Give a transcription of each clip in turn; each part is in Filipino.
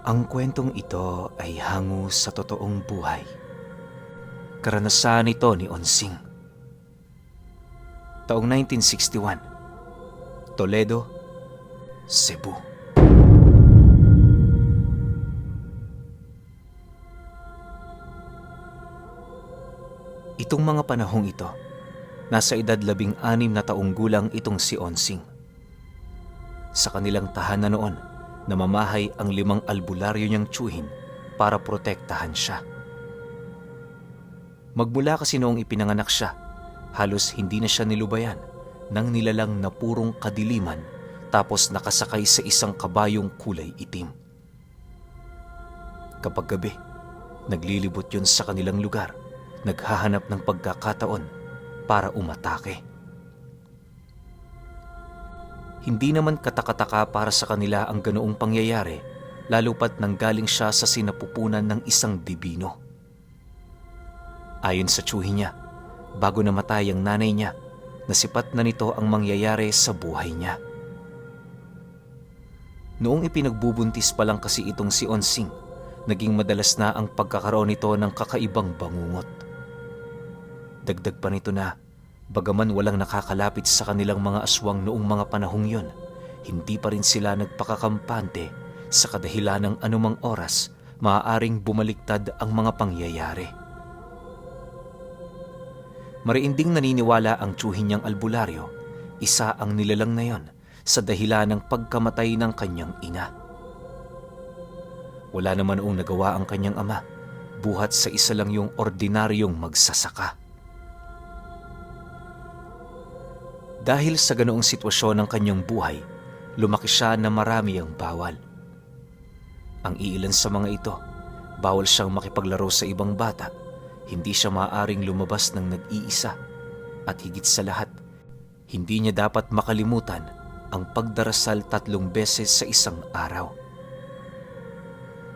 Ang kwentong ito ay hango sa totoong buhay. Karanasan ito ni Onsing. Taong 1961, Toledo, Cebu. Itong mga panahong ito, nasa edad 16 na taong gulang itong si Onsing. Sa kanilang tahanan noon, namamahay ang 5 albularyo niyang tiyuhin para protektahan siya. Magmula kasi noong ipinanganak siya, halos hindi na siya nilubayan ng nilalang na purong kadiliman tapos nakasakay sa isang kabayong kulay itim. Kapag gabi, naglilibot yun sa kanilang lugar, naghahanap ng pagkakataon para umatake. Hindi naman katakataka para sa kanila ang ganoong pangyayari, lalo pat nanggaling siya sa sinapupunan ng isang dibino. Ayon sa tiyuhin niya, bago namatay ang nanay niya, nasipat na nito ang mangyayari sa buhay niya. Noong ipinagbubuntis pa lang kasi itong si Onsing, naging madalas na ang pagkakaroon nito ng kakaibang bangungot. Dagdag pa nito na, bagaman walang nakakalapit sa kanilang mga aswang noong mga panahong yun, hindi pa rin sila nagpakakampante sa kadahilan ng anumang oras maaaring bumaliktad ang mga pangyayari. Mariinding naniniwala ang tiyuhin niyang albularyo, isa ang nilalang na yon sa dahilan ng pagkamatay ng kanyang ina. Wala naman noong nagawa ang kanyang ama, buhat sa isa lang yung ordinaryong magsasaka. Dahil sa ganoong sitwasyon ng kanyang buhay, lumaki siya na marami ang bawal. Ang iilan sa mga ito, bawal siyang makipaglaro sa ibang bata, hindi siya maaaring lumabas ng nag-iisa, at higit sa lahat, hindi niya dapat makalimutan ang pagdarasal 3 beses sa isang araw.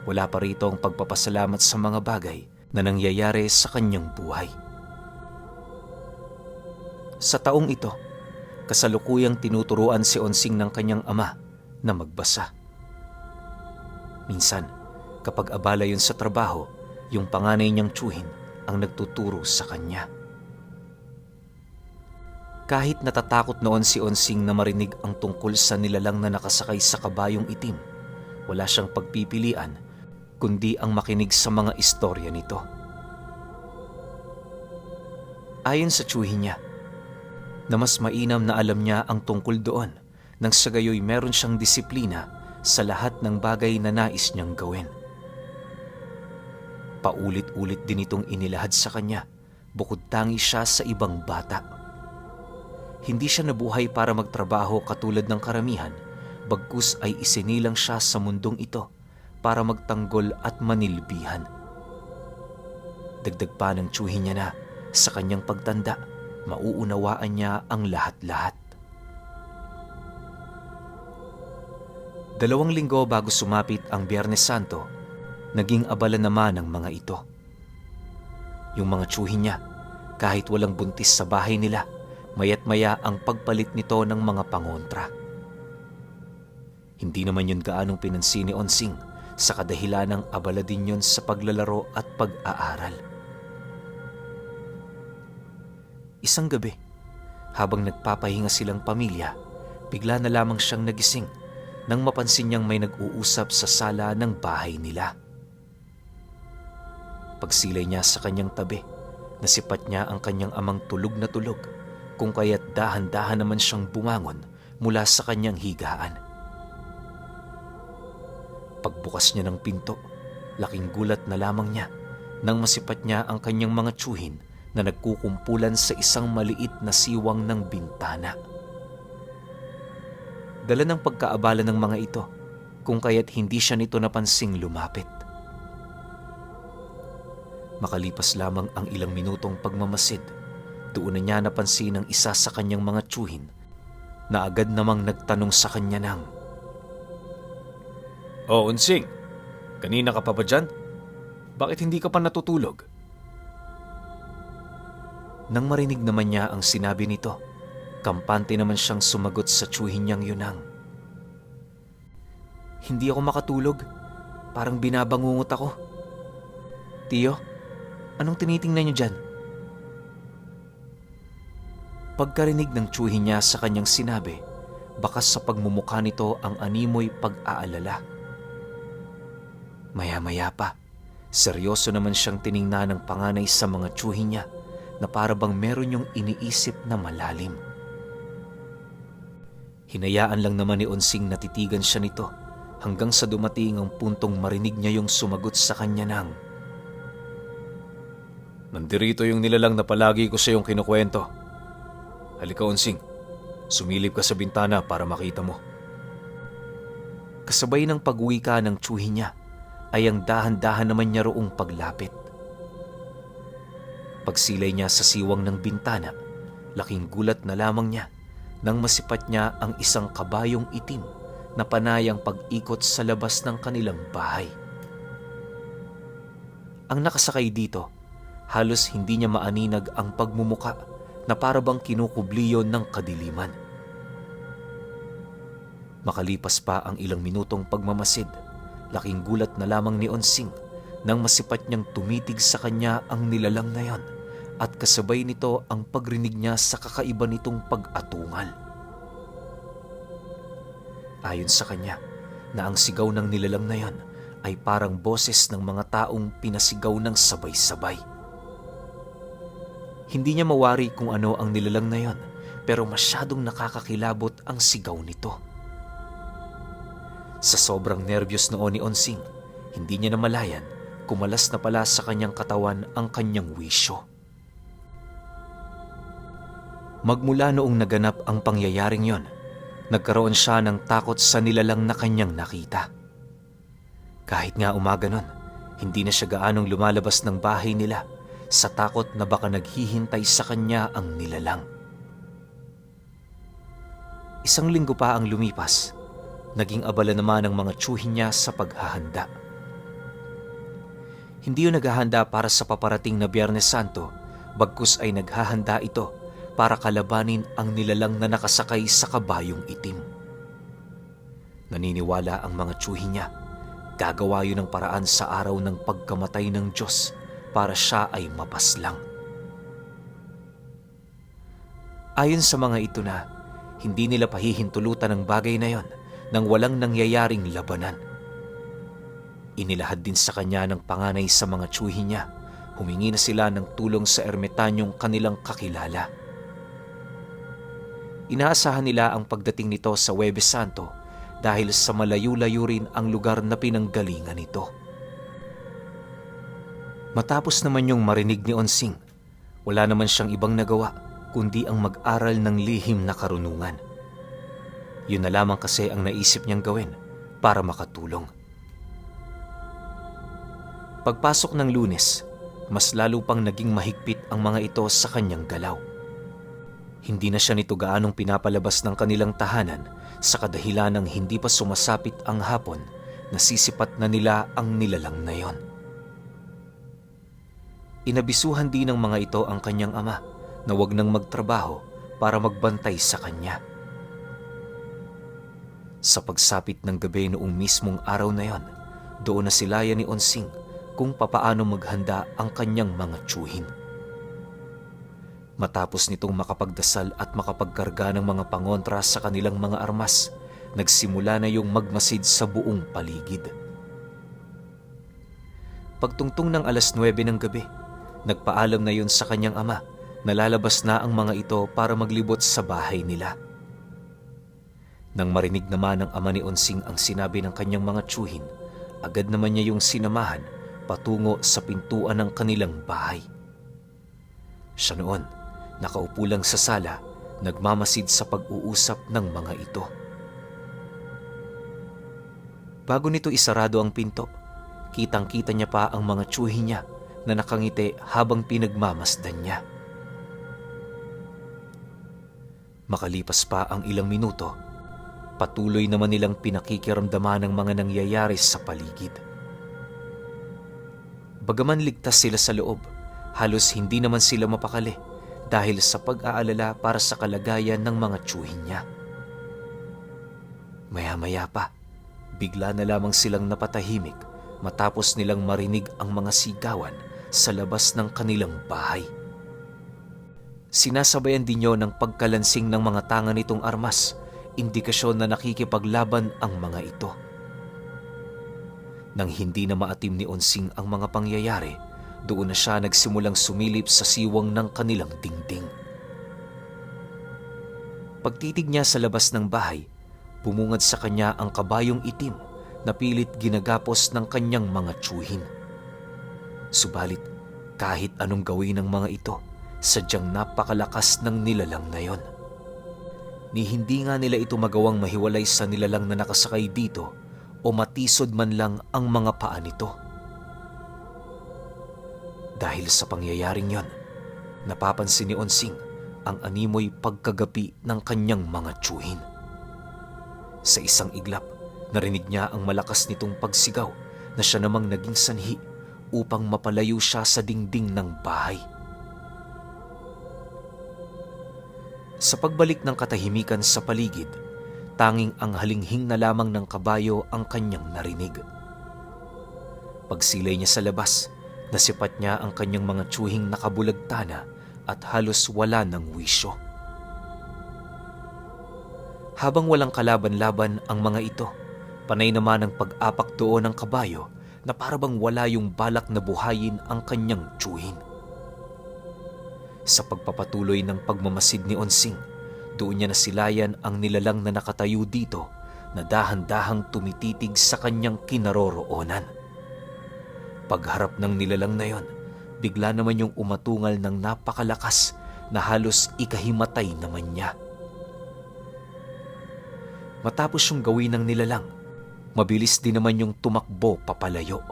Wala pa rito ang pagpapasalamat sa mga bagay na nangyayari sa kanyang buhay. Sa taong ito, kasalukuyang tinuturuan si Onsing ng kanyang ama na magbasa. Minsan, kapag abala yun sa trabaho, yung panganay niyang tiyuhin ang nagtuturo sa kanya. Kahit natatakot noon si Onsing na marinig ang tungkol sa nilalang na nakasakay sa kabayong itim, wala siyang pagpipilian kundi ang makinig sa mga istorya nito. Ayon sa tiyuhin niya, na mas mainam na alam niya ang tungkol doon nang sa gayoy meron siyang disiplina sa lahat ng bagay na nais niyang gawin. Paulit-ulit din itong inilahad sa kanya, bukod tangi siya sa ibang bata. Hindi siya nabuhay para magtrabaho katulad ng karamihan, bagkus ay isinilang siya sa mundong ito para magtanggol at manilbihan. Dagdag pa ng tiyuhin niya na sa kanyang pagtanda, mauunawaan niya ang lahat-lahat. 2 linggo bago sumapit ang Biyernes Santo, naging abala naman ang mga ito. Yung mga tiyuhin niya, kahit walang buntis sa bahay nila, maya't maya ang pagpalit nito ng mga pangontra. Hindi naman yun gaanong pinansin ni Onsing sa kadahilan ng abala din yun sa paglalaro at pag-aaral. Isang gabi, habang nagpapahinga silang pamilya, bigla na lamang siyang nagising nang mapansin niyang may nag-uusap sa sala ng bahay nila. Pagsilay niya sa kanyang tabi, nasipat niya ang kanyang amang tulog na tulog, kung kaya't dahan-dahan naman siyang bumangon mula sa kanyang higaan. Pagbukas niya ng pinto, laking gulat na lamang niya nang masipat niya ang kanyang mga tiyuhin na nagkukumpulan sa isang maliit na siwang ng bintana. Dala ng pagkaabala ng mga ito, kung kaya't hindi siya nito napansing lumapit. Makalipas lamang ang ilang minutong pagmamasid, doon na niya napansin ang isa sa kanyang mga tiyuhin na agad namang nagtanong sa kanya ng, "Oh, Onsing, kanina ka pa ba dyan? Bakit hindi ka pa natutulog?" Nang marinig naman niya ang sinabi nito, kampante naman siyang sumagot sa tiyuhin niyang yunang, "Hindi ako makatulog. parang binabangungot ako. Tiyo, anong tinitingnan niyo dyan? Pagkarinig ng tiyuhin niya sa kanyang sinabi, bakas sa pagmumukha nito ang animoy pag-aalala. Maya-maya pa, seryoso naman siyang tiningnan ng panganay sa mga tiyuhin niya na para bang meron yung iniisip na malalim. Hinayaan lang naman ni Onsing na titigan siya nito hanggang sa dumating ang puntong marinig niya yung sumagot sa kanya ng, "Nandirito yung nilalang na palagi ko sa iyong kinukwento. Halika Onsing, sumilip ka sa bintana para makita mo." Kasabay ng pag-uwi ka ng tiyuhin niya ay ang dahan-dahan naman niya roong paglapit. Pagsilay niya sa siwang ng bintana, laking gulat na lamang niya nang masipat niya ang isang kabayong itim na panayang pag-ikot sa labas ng kanilang bahay. Ang nakasakay dito, halos hindi niya maaninag ang pagmumuka na para bang kinukubliyon ng kadiliman. Makalipas pa ang ilang minutong pagmamasid, laking gulat na lamang ni Onsing nang masipat niyang tumitig sa kanya ang nilalang na yon at kasabay nito ang pagrinig niya sa kakaiba nitong pag-atungal. Ayon sa kanya, na ang sigaw ng nilalang na yon ay parang boses ng mga taong pinasigaw ng sabay-sabay. Hindi niya mawari kung ano ang nilalang na yon, pero masyadong nakakakilabot ang sigaw nito. Sa sobrang nerbiyos noon ni Onsing, hindi niya namalayan, kumalas na pala sa kanyang katawan ang kanyang wisyo. Magmula noong naganap ang pangyayaring yon, nagkaroon siya ng takot sa nilalang na kanyang nakita. Kahit nga umaga nun, hindi na siya gaanong lumalabas ng bahay nila sa takot na baka naghihintay sa kanya ang nilalang. Isang linggo pa ang lumipas, naging abala naman ang mga tiyuhin niya sa paghahanda. Hindi yun naghahanda para sa paparating na Biyernes Santo, bagkus ay naghahanda ito para kalabanin ang nilalang na nakasakay sa kabayong itim. Naniniwala ang mga tiyuhin niya, gagawa yun ng paraan sa araw ng pagkamatay ng Diyos para siya ay mapaslang. Ayon sa mga ito na, hindi nila pahihintulutan ang bagay na yon nang walang nangyayaring labanan. Inilahad din sa kanya ng panganay sa mga tiyuhin niya, humingi na sila ng tulong sa ermitanyong kanilang kakilala. Inaasahan nila ang pagdating nito sa Huwebes Santo dahil sa malayo-layo rin ang lugar na pinanggalingan nito. Matapos naman yung marinig ni Onsing, wala naman siyang ibang nagawa kundi ang mag-aral ng lihim na karunungan. Yun na lamang kasi ang naisip niyang gawin para makatulong. Pagpasok ng Lunes, mas lalo pang naging mahigpit ang mga ito sa kanyang galaw. Hindi na siya nito gaanong pinapalabas ng kanilang tahanan sa kadahilan ng hindi pa sumasapit ang hapon na sisipat na nila ang nilalang na yon. Inabisuhan din ng mga ito ang kanyang ama na huwag nang magtrabaho para magbantay sa kanya. Sa pagsapit ng gabi noong mismong araw na yon, doon na silayan ni Onsing kung papaano maghanda ang kanyang mga tiyuhin. Matapos nitong makapagdasal at makapagkarga ng mga pangontra sa kanilang mga armas, nagsimula na yung magmasid sa buong paligid. Pagtungtong ng 9:00 ng gabi, nagpaalam na yun sa kanyang ama na lalabas na ang mga ito para maglibot sa bahay nila. Nang marinig naman ng ama ni Onsing ang sinabi ng kanyang mga tiyuhin, agad naman niya yung sinamahan patungo sa pintuan ng kanilang bahay. Siya noon, nakaupo lang sa sala, nagmamasid sa pag-uusap ng mga ito. Bago nito isarado ang pinto, kitang-kita niya pa ang mga tiyuhin niya na nakangiti habang pinagmamasdan niya. Makalipas pa ang ilang minuto, patuloy naman nilang pinakikiramdaman ang mga nangyayari sa paligid. Bagaman ligtas sila sa loob, halos hindi naman sila mapakali dahil sa pag-aalala para sa kalagayan ng mga tiyuhin niya. Maya-maya pa, bigla na lamang silang napatahimik matapos nilang marinig ang mga sigawan sa labas ng kanilang bahay. Sinasabayan din niyo ng pagkalansing ng mga tanga nitong armas, indikasyon na nakikipaglaban ang mga ito. Nang hindi na maatim ni Onsing ang mga pangyayari, doon na siya nagsimulang sumilip sa siwang ng kanilang dingding. Pagtitig niya sa labas ng bahay, bumungad sa kanya ang kabayong itim na pilit ginagapos ng kanyang mga tiyuhin. Subalit, kahit anong gawin ng mga ito, sadyang napakalakas ng nilalang na yon. Ni hindi nga nila ito magawang mahiwalay sa nilalang na nakasakay dito o matisod man lang ang mga paa nito. Dahil sa pangyayaring yon, napapansin ni Onsing ang animoy pagkagapi ng kanyang mga tiyuhin. Sa isang iglap, narinig niya ang malakas nitong pagsigaw na siya namang naging sanhi upang mapalayo siya sa dingding ng bahay. Sa pagbalik ng katahimikan sa paligid, tanging ang halinghing na lamang ng kabayo ang kanyang narinig. Pagsilay niya sa labas, nasipat niya ang kanyang mga tiyuhing nakabulagtana at halos wala ng wisyo. Habang walang kalaban-laban ang mga ito, panay naman ang pag-apak doon ng kabayo na parabang wala yung balak na buhayin ang kanyang tiyuhin. Sa pagpapatuloy ng pagmamasid ni Onsing, doon niya nasilayan ang nilalang na nakatayo dito na dahan-dahang tumititig sa kanyang kinaroroonan. Pagharap ng nilalang na yon, bigla naman yung umatungal ng napakalakas na halos ikahimatay naman niya. Matapos yung gawin ng nilalang, mabilis din naman yung tumakbo papalayo.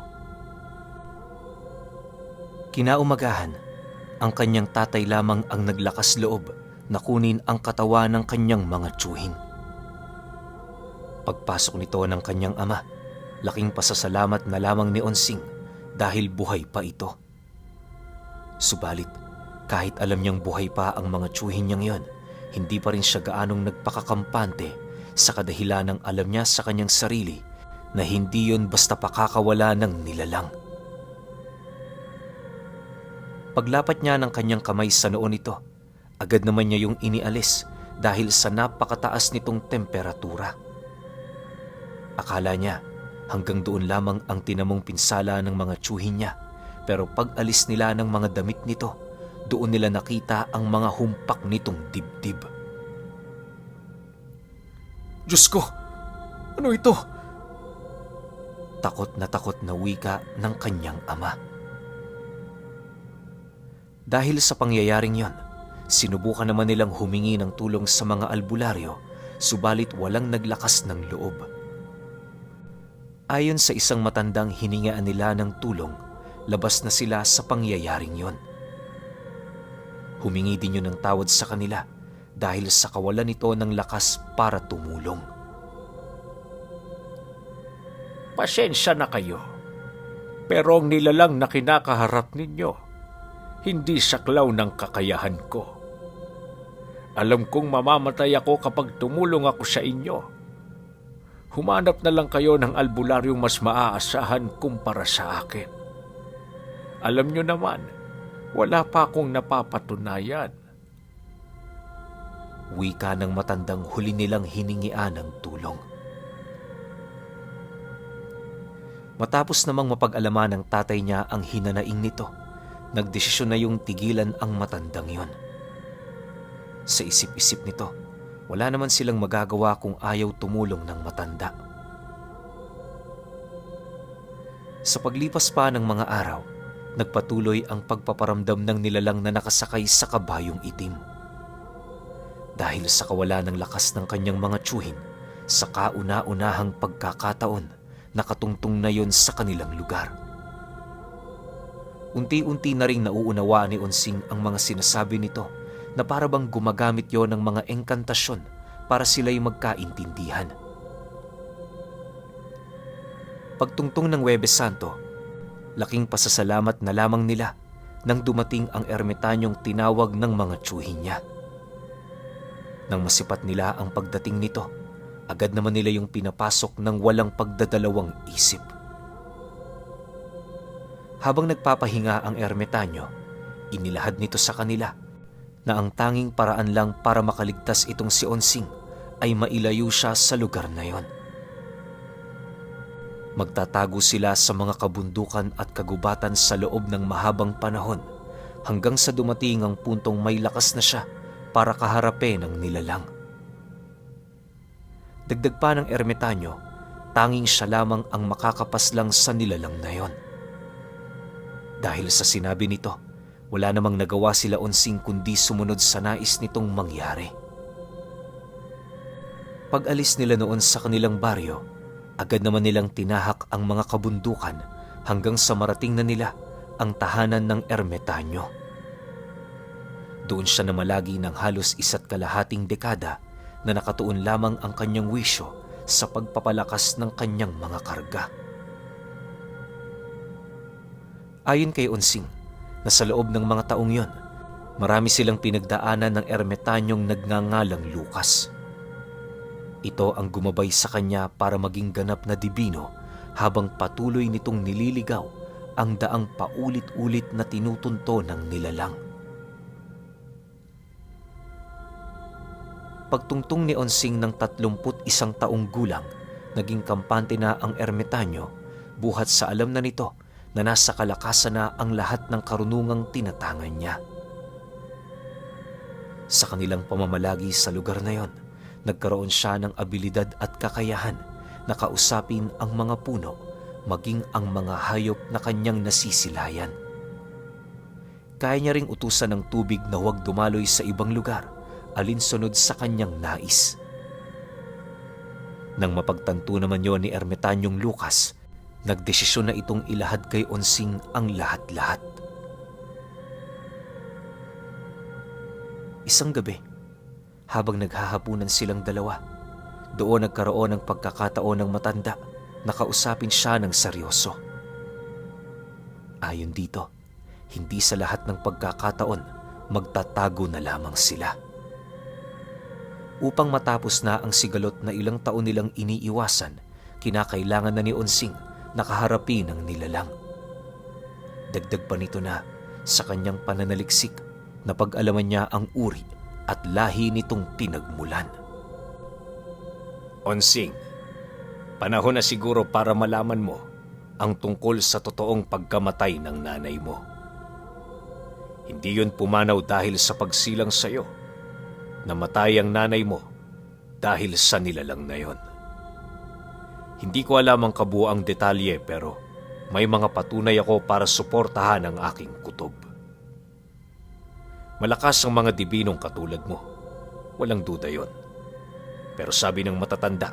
Kinaumagahan, ang kanyang tatay lamang ang naglakas loob na kunin ang katawan ng kanyang mga tiyuhin. Pagpasok nito ng kanyang ama, laking pasasalamat na lamang ni Onsing dahil buhay pa ito. Subalit, kahit alam niyang buhay pa ang mga tiyuhin niyang yon, hindi pa rin siya gaanong nagpakakampante sa kadahilan ng alam niya sa kanyang sarili na hindi yon basta pakakawala ng nilalang. Paglapat niya ng kanyang kamay sa noo nito, agad naman niya yung inialis dahil sa napakataas nitong temperatura. Akala niya hanggang doon lamang ang tinamong pinsala ng mga tiyuhin niya, pero pag-alis nila ng mga damit nito, doon nila nakita ang mga humpak nitong dibdib. "Diyos ko! Ano ito?" Takot na wika ng kanyang ama. Dahil sa pangyayaring yon, sinubukan naman nilang humingi ng tulong sa mga albularyo, subalit walang naglakas ng loob. Ayon sa isang matandang hiningaan nila ng tulong, labas na sila sa pangyayaring yon. Humingi din yun ng tawad sa kanila dahil sa kawalan nito ng lakas para tumulong. "Pasensya na kayo, pero ang nilalang na kinakaharap ninyo, hindi saklaw ng kakayahan ko. Alam kong mamamatay ako kapag tumulong ako sa inyo. Humanap na lang kayo ng albularyong mas maaasahan kumpara sa akin. Alam nyo naman, wala pa akong napapatunayan." Wika ng matandang huli nilang hiningian ng tulong. Matapos namang mapag-alaman ng tatay niya ang hinanaing nito, nagdesisyon na yung tigilan ang matandang yon. Sa isip-isip nito, wala naman silang magagawa kung ayaw tumulong ng matanda. Sa paglipas pa ng mga araw, nagpatuloy ang pagpaparamdam ng nilalang na nakasakay sa kabayong itim. Dahil sa kawalan ng lakas ng kanyang mga tiyuhin, sa kauna-unahang pagkakataon, nakatungtong na yon sa kanilang lugar. Unti-unti na ring nauunawaan ni Onsing ang mga sinasabi nito na parabang gumagamit yon ng mga engkantasyon para sila'y magkaintindihan. Pagtungtong ng Huwebes Santo, laking pasasalamat na lamang nila nang dumating ang ermitanyong tinawag ng mga tiyuhin niya. Nang masipat nila ang pagdating nito, agad naman nila yung pinapasok ng walang pagdadalawang isip. Habang nagpapahinga ang ermitanyo, inilahad nito sa kanila na ang tanging paraan lang para makaligtas itong si Onsing ay mailayo siya sa lugar na yon. Magtatago sila sa mga kabundukan at kagubatan sa loob ng mahabang panahon hanggang sa dumating ang puntong may lakas na siya para kaharapin ang nilalang. Dagdag pa ng ermitanyo, tanging siya lamang ang makakapaslang sa nilalang na yon. Dahil sa sinabi nito, wala namang nagawa sila Onsing kundi sumunod sa nais nitong mangyari. Pag-alis nila noon sa kanilang baryo, agad naman nilang tinahak ang mga kabundukan hanggang sa marating na nila ang tahanan ng ermitanyo. Doon siya namalagi ng halos 1.5 dekada na nakatuon lamang ang kanyang wisyo sa pagpapalakas ng kanyang mga karga. Ayon kay Onsing, na sa loob ng mga taong yon, marami silang pinagdaanan ng ermitanyong nagngangalang Lucas. Ito ang gumabay sa kanya para maging ganap na dibino habang patuloy nitong nililigaw ang daang paulit-ulit na tinutunto ng nilalang. Pagtungtong ni Onsing ng 31 taong gulang, naging kampante na ang ermitanyo buhat sa alam na nito na nasa kalakasan na ang lahat ng karunungang tinatangan niya. Sa kanilang pamamalagi sa lugar na yon, nagkaroon siya ng abilidad at kakayahan na kausapin ang mga puno, maging ang mga hayop na kanyang nasisilayan. Kaya niya ring utusan ng tubig na huwag dumaloy sa ibang lugar, alinsunod sa kanyang nais. Nang mapagtanto naman yon ni ermitanyong Lucas, nagdesisyon na itong ilahad kay Onsing ang lahat-lahat. Isang gabi, habang naghahapunan silang dalawa, doon nagkaroon ng pagkakataon ng matanda na kausapin siya ng seryoso. Ayon dito, hindi sa lahat ng pagkakataon magtatago na lamang sila. Upang matapos na ang sigalot na ilang taon nilang iniiwasan, kinakailangan na ni Onsing nakaharapin ang nilalang. Dagdag pa nito na sa kanyang pananaliksik na pag-alaman niya ang uri at lahi nitong pinagmulan. Onsing, panahon na siguro para malaman mo ang tungkol sa totoong pagkamatay ng nanay mo. Hindi yun pumanaw dahil sa pagsilang sa'yo. Namatay ang nanay mo dahil sa nilalang na yon. Hindi ko alam ang kabuuang detalye pero may mga patunay ako para suportahan ang aking kutob. Malakas ang mga dibinong katulad mo. Walang duda yon. Pero sabi ng matatanda,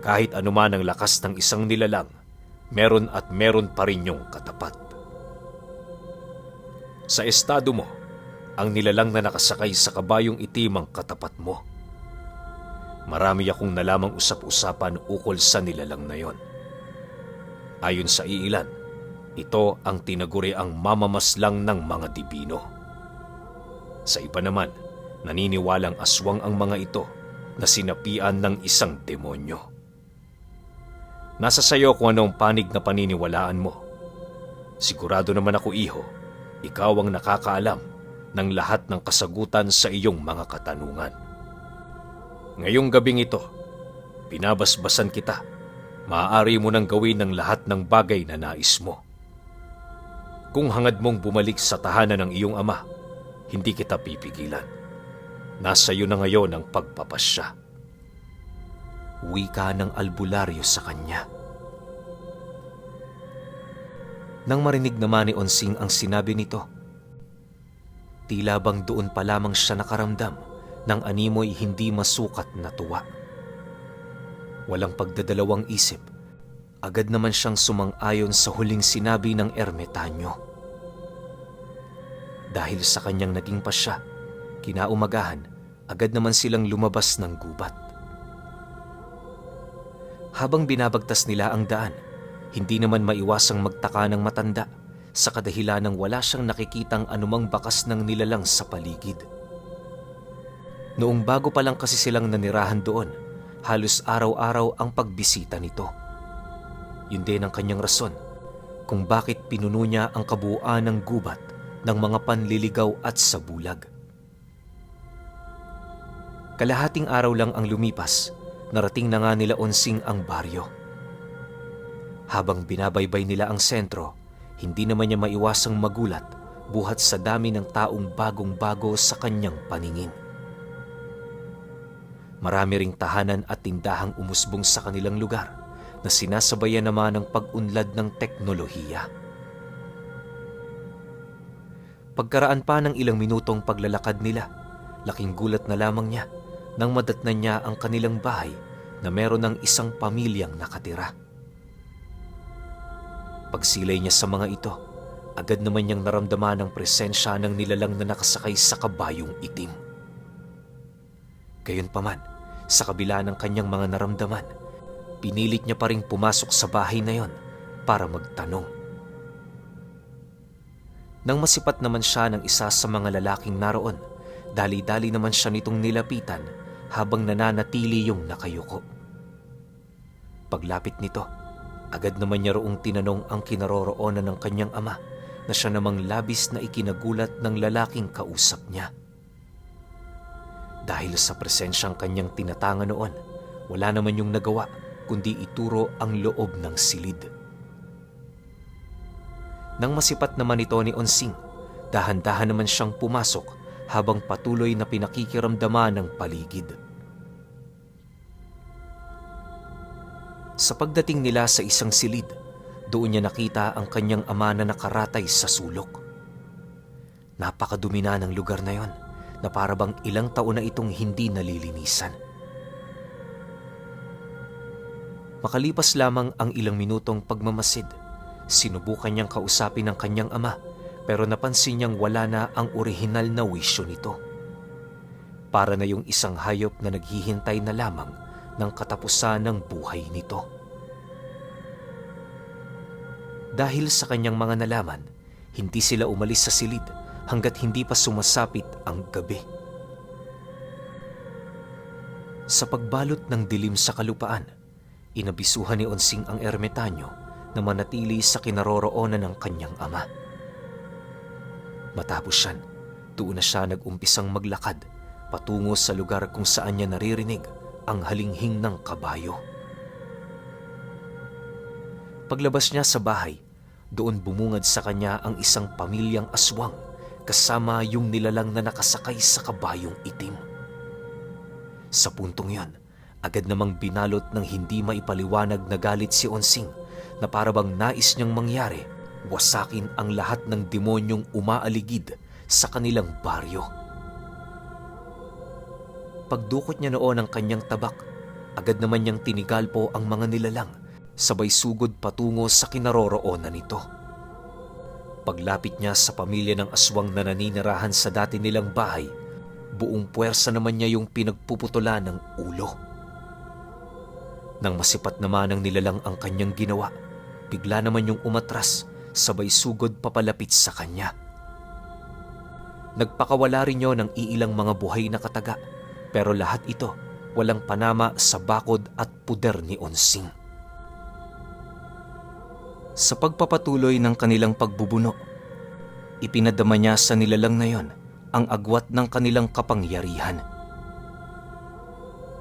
kahit anuman ang lakas ng isang nilalang, meron at meron pa rin yung katapat. Sa estado mo, ang nilalang na nakasakay sa kabayong itim ang katapat mo. Marami akong nalamang usap-usapan ukol sa nilalang na yon. Ayon sa iilan, ito ang tinaguri ang mamamaslang ng mga dibino. Sa iba naman, naniniwalang aswang ang mga ito na sinapian ng isang demonyo. Nasa sayo kung anong panig na paniniwalaan mo. Sigurado naman ako, iho, ikaw ang nakakaalam ng lahat ng kasagutan sa iyong mga katanungan. Ngayong gabing ito, binabasbasan kita. Maaari mo nang gawin ng lahat ng bagay na nais mo. Kung hangad mong bumalik sa tahanan ng iyong ama, hindi kita pipigilan. Nasa iyo na ngayon ang pagpapasya. Wika ng albularyo sa kanya. Nang marinig naman ni Onsing ang sinabi nito, tila bang doon pa lamang siya nakaramdam ng animoy hindi masukat na tuwa. Walang pagdadalawang isip, agad naman siyang sumang-ayon sa huling sinabi ng ermitanyo. Dahil sa kanyang naging pasya, kinaumagahan, agad naman silang lumabas ng gubat. Habang binabagtas nila ang daan, hindi naman maiwasang magtaka ng matanda sa kadahilan ng wala siyang nakikitang anumang bakas ng nilalang sa paligid. Noong bago pa lang kasi silang nanirahan doon, halos araw-araw ang pagbisita nito. Yun din ang kanyang rason kung bakit pinuno niya ang kabuuan ng gubat ng mga panliligaw at sabulag. Kalahating araw lang ang lumipas, narating na nga nila Onsing ang baryo. Habang binabaybay nila ang sentro, hindi naman niya maiwasang magulat buhat sa dami ng taong bagong-bago sa kanyang paningin. Marami ring tahanan at tindahang umusbong sa kanilang lugar na sinasabayan naman ng pag-unlad ng teknolohiya. Pagkaraan pa ng ilang minutong paglalakad nila, laking gulat na lamang niya nang madatnan niya ang kanilang bahay na meron ng isang pamilyang nakatira. Pagsilay niya sa mga ito, agad naman niyang naramdaman ang presensya ng nilalang na nakasakay sa kabayong itim. Gayunpaman, sa kabila ng kanyang mga naramdaman, pinilit niya pa ring pumasok sa bahay na yon para magtanong. Nang masipat naman siya ng isa sa mga lalaking naroon, dali-dali naman siya nitong nilapitan habang nananatili yung nakayuko. Paglapit nito, agad naman niya roong tinanong ang kinaroroonan ng kanyang ama na siya namang labis na ikinagulat ng lalaking kausap niya. Dahil sa presensyang kanyang tinatanga noon, wala naman yung nagawa kundi ituro ang loob ng silid. Nang masipat naman ito ni Onsing, dahan-dahan naman siyang pumasok habang patuloy na pinakikiramdaman ng paligid. Sa pagdating nila sa isang silid, doon niya nakita ang kanyang ama na nakaratay sa sulok. Napakadumi na ng lugar na yon na para bang ilang taon na itong hindi nalilinisan. Makalipas lamang ang ilang minutong pagmamasid, sinubukan niyang kausapin ang kanyang ama pero napansin niyang wala na ang orihinal na wisyo nito. Para na yung isang hayop na naghihintay na lamang ng katapusan ng buhay nito. Dahil sa kanyang mga nalaman, hindi sila umalis sa silid hanggat hindi pa sumasapit ang gabi. Sa pagbalot ng dilim sa kalupaan, inabisuhan ni Onsing ang ermitanyo na manatili sa kinaroroonan ng kanyang ama. Matapos siyan, doon na siya nag-umpisang maglakad patungo sa lugar kung saan niya naririnig ang halinghing ng kabayo. Paglabas niya sa bahay, doon bumungad sa kanya ang isang pamilyang aswang kasama yung nilalang na nakasakay sa kabayong itim. Sa puntong yon, agad namang binalot ng hindi maipaliwanag na galit si Onsing na para bang nais niyang mangyari, wasakin ang lahat ng demonyong umaaligid sa kanilang baryo. Pagdukot niya noon ang kanyang tabak, agad naman niyang tinigalpo ang mga nilalang, sabay sugod patungo sa kinaroroonan nito. Paglapit niya sa pamilya ng aswang na naninirahan sa dati nilang bahay, buong puwersa naman niya yung pinagpuputulan ng ulo. Nang masipat naman ng nilalang ang kanyang ginawa, bigla naman yung umatras, sabay sugod papalapit sa kanya. Nagpakawala rin yun ng iilang mga buhay na kataga, pero lahat ito walang panama sa bakod at puder ni Onsing. Sa pagpapatuloy ng kanilang pagbubuno, ipinadama niya sa nilalang na yon ang agwat ng kanilang kapangyarihan.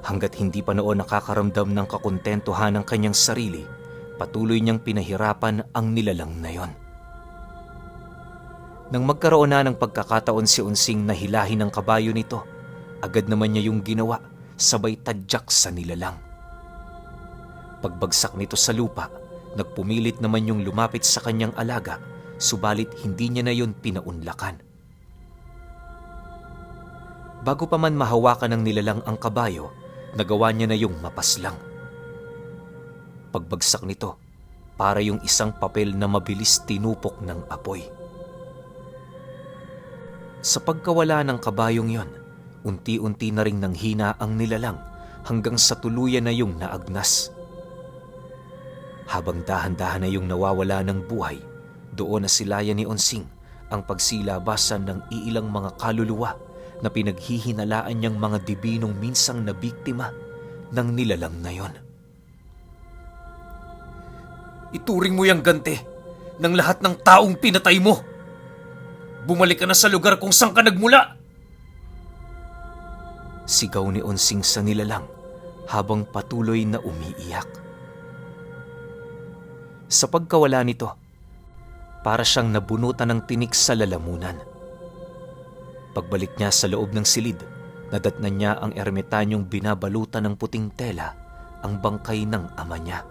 Hanggat hindi pa noon nakakaramdam ng kakontentuhan ng kanyang sarili, patuloy niyang pinahirapan ang nilalang na yon. Nang magkaroon na ng pagkakataon si Onsing na hilahin ang kabayo nito, agad naman niya yung ginawa, sabay tadyak sa nilalang. Pagbagsak nito sa lupa, nagpumilit naman yung lumapit sa kanyang alaga, subalit hindi niya na yun pinaunlakan. Bago pa man mahawakan ng nilalang ang kabayo, nagawa niya na yung mapaslang. Pagbagsak nito, para yung isang papel na mabilis tinupok ng apoy. Sa pagkawala ng kabayong yon, unti-unti na ring nanghina ang nilalang hanggang sa tuluyan na yung naagnas. Habang dahan-dahan na yung nawawala ng buhay, doon na silayan ni Onsing ang pagsilabasan ng iilang mga kaluluwa na pinaghihinalaan niyang mga dibinong minsang na biktima ng nilalang na yon. Ituring mo yung ganti. ng lahat ng taong pinatay mo. Bumalik ka na sa lugar kung saan ka nagmula. Sigaw ni Onsing sa nilalang habang patuloy na umiiyak. Sa pagkawala nito, para siyang nabunutan ng tinik sa lalamunan. Pagbalik niya sa loob ng silid, nadatnan niya ang ermitanyong binabalutan ng puting tela ang bangkay ng ama niya.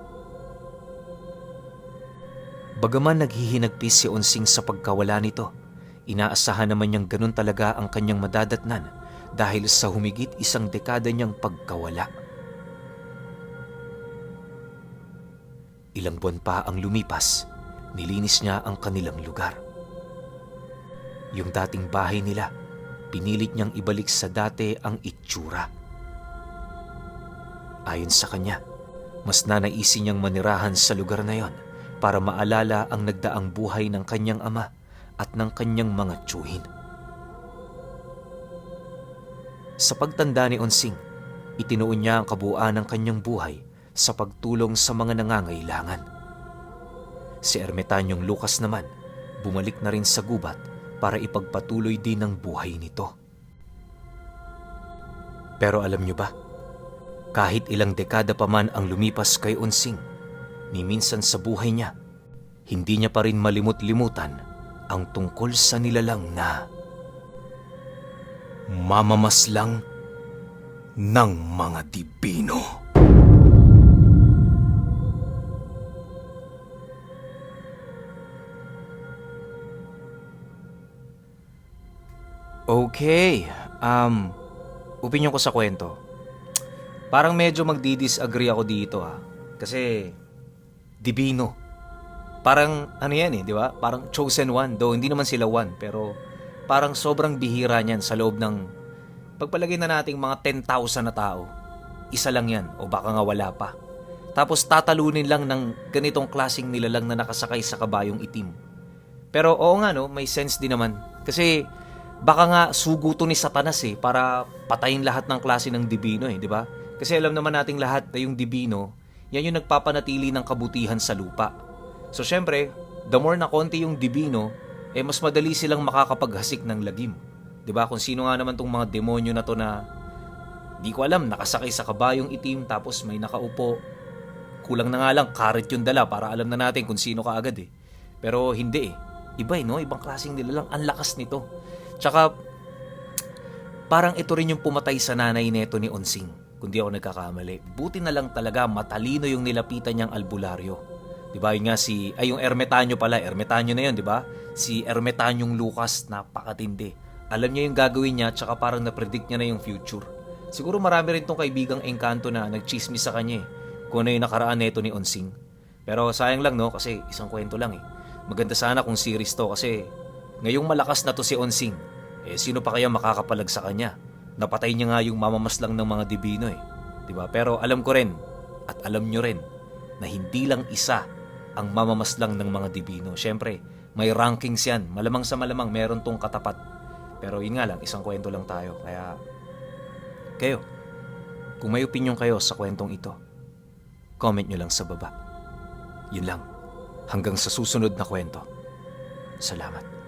Bagaman naghihinagpis si Onsing sa pagkawala nito, inaasahan naman niyang ganun talaga ang kanyang madadatnan dahil sa humigit isang dekada niyang pagkawala. Ilang buwan pa ang lumipas, nilinis niya ang kanilang lugar. Yung dating bahay nila, pinilit niyang ibalik sa dati ang itsura. Ayon sa kanya, mas nanaisin niyang manirahan sa lugar na yon para maalala ang nagdaang buhay ng kanyang ama at ng kanyang mga tiyuhin. Sa pagtanda ni Onsing, itinuon niya ang kabuuan ng kanyang buhay sa pagtulong sa mga nangangailangan. Si Ermitanyong Lucas naman, bumalik na rin sa gubat para ipagpatuloy din ang buhay nito. Pero alam niyo ba, kahit ilang dekada pa man ang lumipas kay Onsing, ni minsan sa buhay niya, hindi niya pa rin malimut-limutan ang tungkol sa nilalang na mamamaslang ng mga dibino. Okay, opinion ko sa kwento. Parang medyo magdi-disagree ako dito Kasi dibino. Parang ano yan di ba? Parang chosen one, though hindi naman sila one, pero parang sobrang bihira niyan sa loob ng pagpalagay na nating mga 10,000 na tao. Isa lang yan o baka nga wala pa. Tapos tatalunin lang ng ganitong klaseng nilalang na nakasakay sa kabayong itim. Pero oo nga may sense din naman. Kasi baka nga sugo to ni Satanas para patayin lahat ng klase ng dibino di ba? Kasi alam naman nating lahat na yung dibino, yan yung nagpapanatili ng kabutihan sa lupa. So syempre, the more na konti yung dibino, mas madali silang makakapaghasik ng lagim. 'Di ba? Kung sino nga naman tong mga demonyo na to na di ko alam, nakasakay sa kabayong itim tapos may nakaupo. Kulang na nga lang karet yung dala para alam na natin kung sino ka agad Pero hindi Iba ibang klaseng nilalang, ang lakas nito. Tsaka parang ito rin yung pumatay sa nanay neto ni Onsing, kung di ako nagkakamali. Buti na lang talaga matalino yung nilapitan niyang albularyo. Diba yun nga yung Ermitanyo pala, Ermitanyo na yun, diba? Si Ermitanyong Lucas, napakatindi. Alam niya yung gagawin niya, tsaka parang na-predict niya na yung future. Siguro marami rin tong kaibigang engkanto na nagchismis sa kanya kung ano yung nakaraan neto ni Onsing. Pero sayang lang kasi isang kwento lang Maganda sana kung series to kasi ngayong malakas na to si Onsing, sino pa kaya makakapalag sa kanya? Napatay niya nga yung mamamaslang ng mga dibino diba? Pero alam ko rin at alam nyo rin na hindi lang isa ang mamamaslang ng mga dibino. Siyempre, may rankings yan. Malamang sa malamang meron tong katapat. Pero yun nga lang, isang kwento lang tayo. Kaya, kayo, kung may opinion kayo sa kwentong ito, comment nyo lang sa baba. Yun lang. Hanggang sa susunod na kwento. Salamat.